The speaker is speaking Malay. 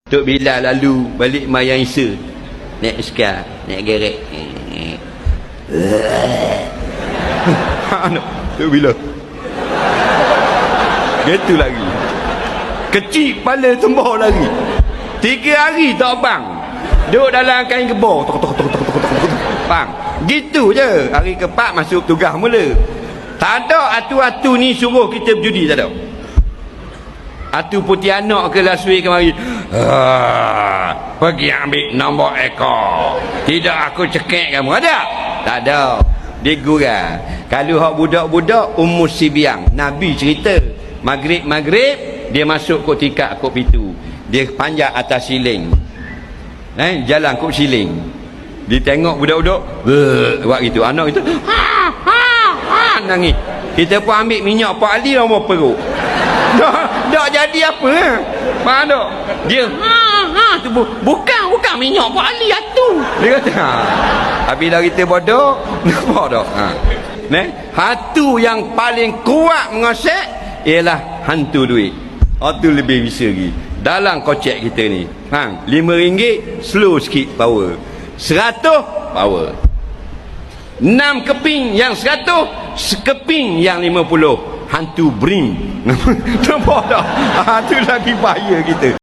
Tok Bilal lalu balik Mayang Isa, naik sekar, naik gerek. Tok Bilal gitu lagi, kecil kepala tembak lagi. 3 hari tak bang, duduk dalam kain kebor, bang gitu je. Hari ke-4 masuk tugas mula. Tak ada atu-atu ni suruh kita berjudi, tak ada. Atu putih anak ke Laswi kemari, pergi ambil nombor ekor, tidak aku cekik kamu. Ada? Tak ada. Dia gurau. Kalau hak budak-budak umur sibiang, Nabi cerita maghrib dia masuk kot tikak kot pintu, dia panjat atas siling, jalan kot siling, dia tengok budak-budak buat gitu, anak itu nangis. Kita pun ambil minyak Pak Ali nama perut. Tak jadi apa, faham tak? Dia tu bukan minyak Pak Ali tu. Dia kata habis dah kita bodoh. Nampak tak? Hantu yang paling kuat mengosak ialah hantu duit. Itu lebih bisa lagi. Dalam kocek kita ni, RM5 slow sikit power, 100 power. 6 keping yang 100, sekeping yang 50. Hantu bring. Nampak tak? Itu lagi bahaya kita.